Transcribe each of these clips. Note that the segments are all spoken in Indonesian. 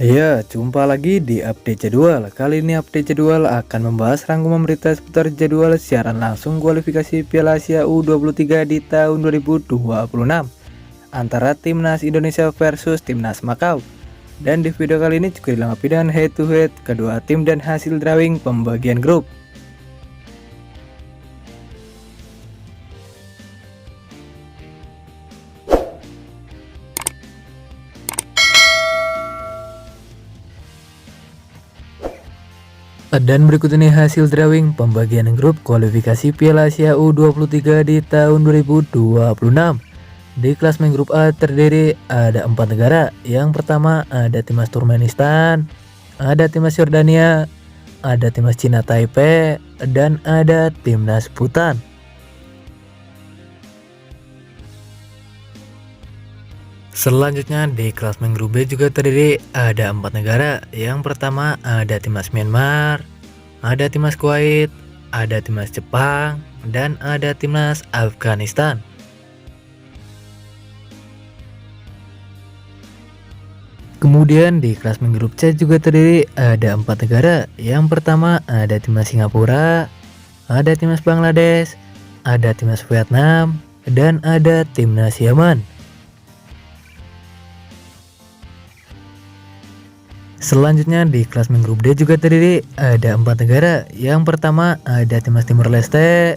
Iya, jumpa lagi di update jadwal. Kali ini update jadwal akan membahas rangkuman berita seputar jadwal siaran langsung kualifikasi Piala Asia U23 di tahun 2026 antara Timnas Indonesia versus Timnas Makau. Dan di video kali ini juga dilengkapi dengan head to head kedua tim dan hasil drawing pembagian grup. Dan berikut ini hasil drawing pembagian grup kualifikasi Piala Asia U23 di tahun 2026. Di klasemen grup A terdiri ada 4 negara. Yang pertama ada timnas Turkmenistan, ada timnas Yordania, ada timnas Cina Taipei, dan ada timnas Bhutan. Selanjutnya di klasemen grup B juga terdiri ada 4 negara. Yang pertama ada timnas Myanmar, ada timnas Kuwait, ada timnas Jepang, dan ada timnas Afghanistan. Kemudian di klasemen grup C juga terdiri ada 4 negara. Yang pertama ada timnas Singapura, ada timnas Bangladesh, ada timnas Vietnam, dan ada timnas Yaman. Selanjutnya di klasemen grup D juga terdiri ada 4 negara. Yang pertama ada timnas Timor Leste,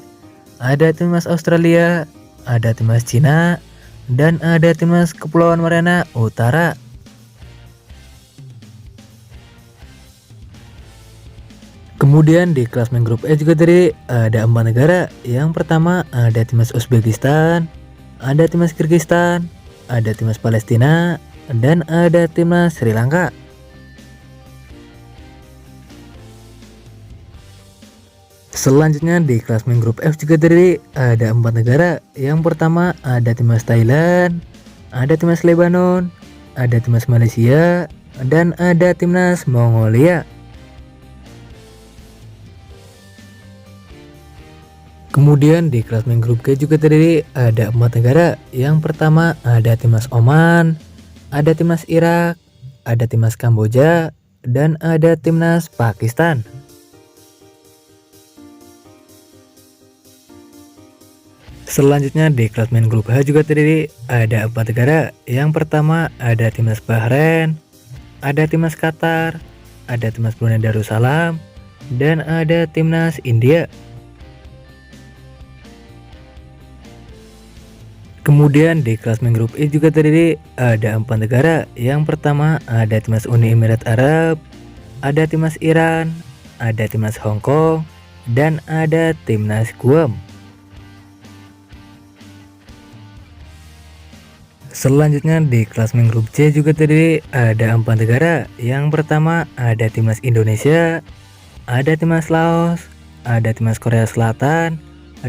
ada timnas Australia, ada timnas Cina, dan ada timnas Kepulauan Mariana Utara. Kemudian di klasemen grup E juga terdiri ada 4 negara. Yang pertama ada timnas Uzbekistan, ada timnas Kyrgyzstan, ada timnas Palestina, dan ada timnas Sri Lanka. Selanjutnya di klasemen grup F juga terdiri ada 4 negara. Yang pertama ada timnas Thailand, ada timnas Lebanon, ada timnas Malaysia, dan ada timnas Mongolia. Kemudian di klasemen grup G juga terdiri ada 4 negara. Yang pertama ada timnas Oman, ada timnas Irak, ada timnas Kamboja, dan ada timnas Pakistan. Selanjutnya di klasemen grup H juga terdiri ada 4 negara. Yang pertama ada timnas Bahrain, ada timnas Qatar, ada timnas Brunei Darussalam, dan ada timnas India. Kemudian di klasemen grup E juga terdiri ada 4 negara. Yang pertama ada timnas Uni Emirat Arab, ada timnas Iran, ada timnas Hong Kong, dan ada timnas Guam. Selanjutnya di klasemen grup C juga terdiri ada 4 negara. Yang pertama ada timnas Indonesia, ada timnas Laos, ada timnas Korea Selatan,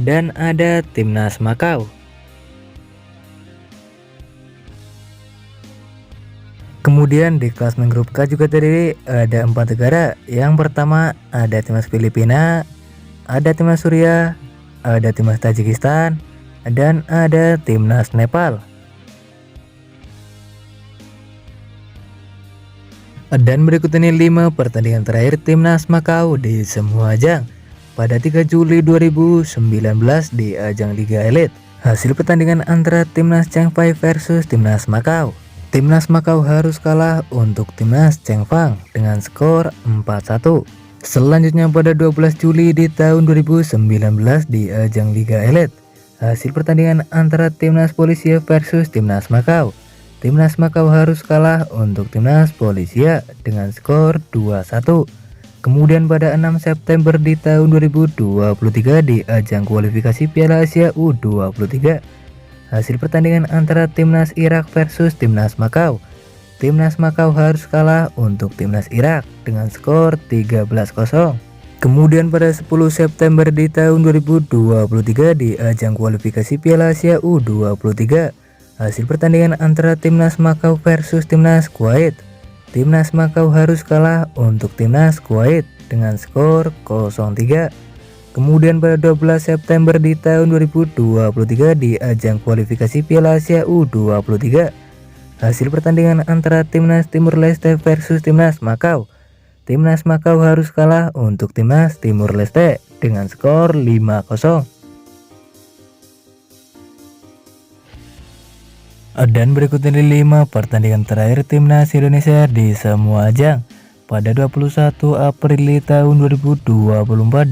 dan ada timnas Makau. Kemudian di klasemen grup K juga terdiri ada 4 negara. Yang pertama ada timnas Filipina, ada timnas Suriah, ada timnas Tajikistan, dan ada timnas Nepal. Dan berikut ini 5 pertandingan terakhir timnas Makau di semua ajang pada 3 Juli 2019 di ajang Liga Elite. Hasil pertandingan antara timnas Chengfei versus timnas Makau. Timnas Makau harus kalah untuk timnas Chengfang dengan skor 4-1. Selanjutnya pada 12 Juli di tahun 2019 di ajang Liga Elite. Hasil pertandingan antara timnas Polisia versus timnas Makau. Timnas Makau harus kalah untuk timnas Polisia dengan skor 2-1. Kemudian pada 6 September di tahun 2023 di ajang kualifikasi Piala Asia U23. Hasil pertandingan antara timnas Irak versus timnas Makau. Timnas Makau harus kalah untuk timnas Irak dengan skor 13-0. Kemudian pada 10 September di tahun 2023 di ajang kualifikasi Piala Asia U23. Hasil pertandingan antara timnas Makau versus timnas Kuwait. Timnas Makau harus kalah untuk timnas Kuwait dengan skor 0-3. Kemudian pada 12 September di tahun 2023 di ajang kualifikasi Piala Asia U23. Hasil pertandingan antara Timnas Timur Leste versus Timnas Makau. Timnas Makau harus kalah untuk Timnas Timur Leste dengan skor 5-0. Dan berikut ini 5 pertandingan terakhir Timnas Indonesia di semua ajang pada 21 April di tahun 2024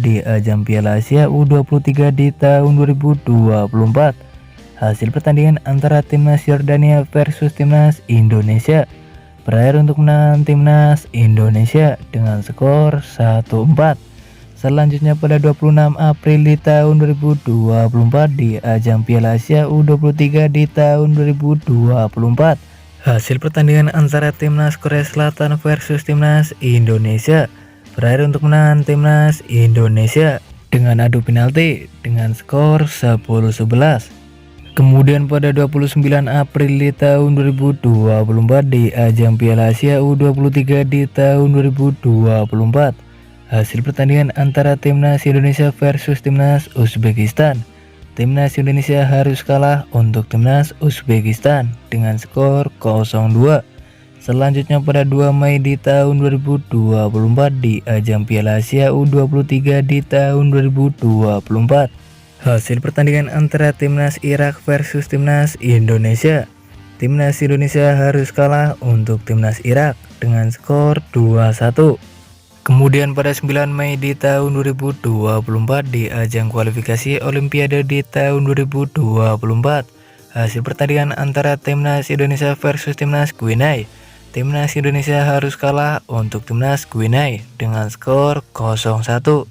di ajang Piala Asia U23 di tahun 2024. Hasil pertandingan antara Timnas Yordania versus Timnas Indonesia. Berakhir untuk menang Timnas Indonesia dengan skor 1-4. Selanjutnya pada 26 April di tahun 2024 di ajang Piala Asia U23 di tahun 2024. Hasil pertandingan antara Timnas Korea Selatan versus Timnas Indonesia. Berakhir untuk menang Timnas Indonesia dengan adu penalti dengan skor 10-11. Kemudian pada 29 April di tahun 2024 di ajang Piala Asia U23 di tahun 2024. Hasil pertandingan antara Timnas Indonesia versus Timnas Uzbekistan. Timnas Indonesia harus kalah untuk Timnas Uzbekistan dengan skor 0-2. Selanjutnya pada 2 Mei di tahun 2024 di ajang Piala Asia U23 di tahun 2024. Hasil pertandingan antara Timnas Irak versus Timnas Indonesia. Timnas Indonesia harus kalah untuk Timnas Irak dengan skor 2-1. Kemudian pada 9 Mei di tahun 2024 di ajang kualifikasi Olimpiade di tahun 2024. Hasil pertandingan antara Timnas Indonesia versus Timnas Guinea. Timnas Indonesia harus kalah untuk Timnas Guinea dengan skor 0-1.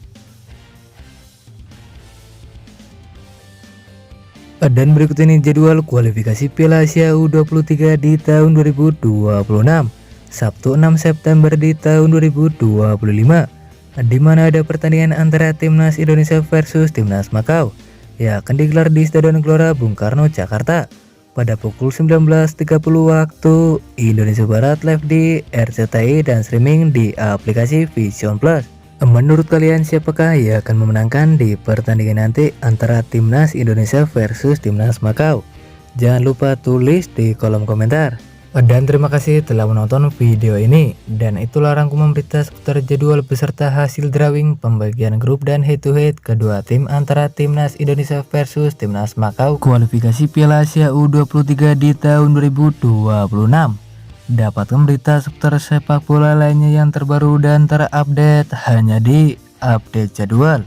Dan berikut ini jadwal kualifikasi Piala Asia U23 di tahun 2026, Sabtu 6 September di tahun 2025, di mana ada pertandingan antara Timnas Indonesia versus Timnas Makau yang akan digelar di Stadion Gelora Bung Karno, Jakarta pada pukul 19.30 waktu Indonesia Barat, live di RCTI dan streaming di aplikasi Vision Plus. Menurut kalian siapakah yang akan memenangkan di pertandingan nanti antara Timnas Indonesia versus Timnas Makau? Jangan lupa tulis di kolom komentar. Dan terima kasih telah menonton video ini. Dan itulah rangkuman berita seputar jadwal beserta hasil drawing pembagian grup dan head to head kedua tim antara Timnas Indonesia versus Timnas Makau kualifikasi Piala Asia U23 di tahun 2026. Dapatkan berita seputar sepak bola lainnya yang terbaru dan terupdate hanya di Update Jadwal.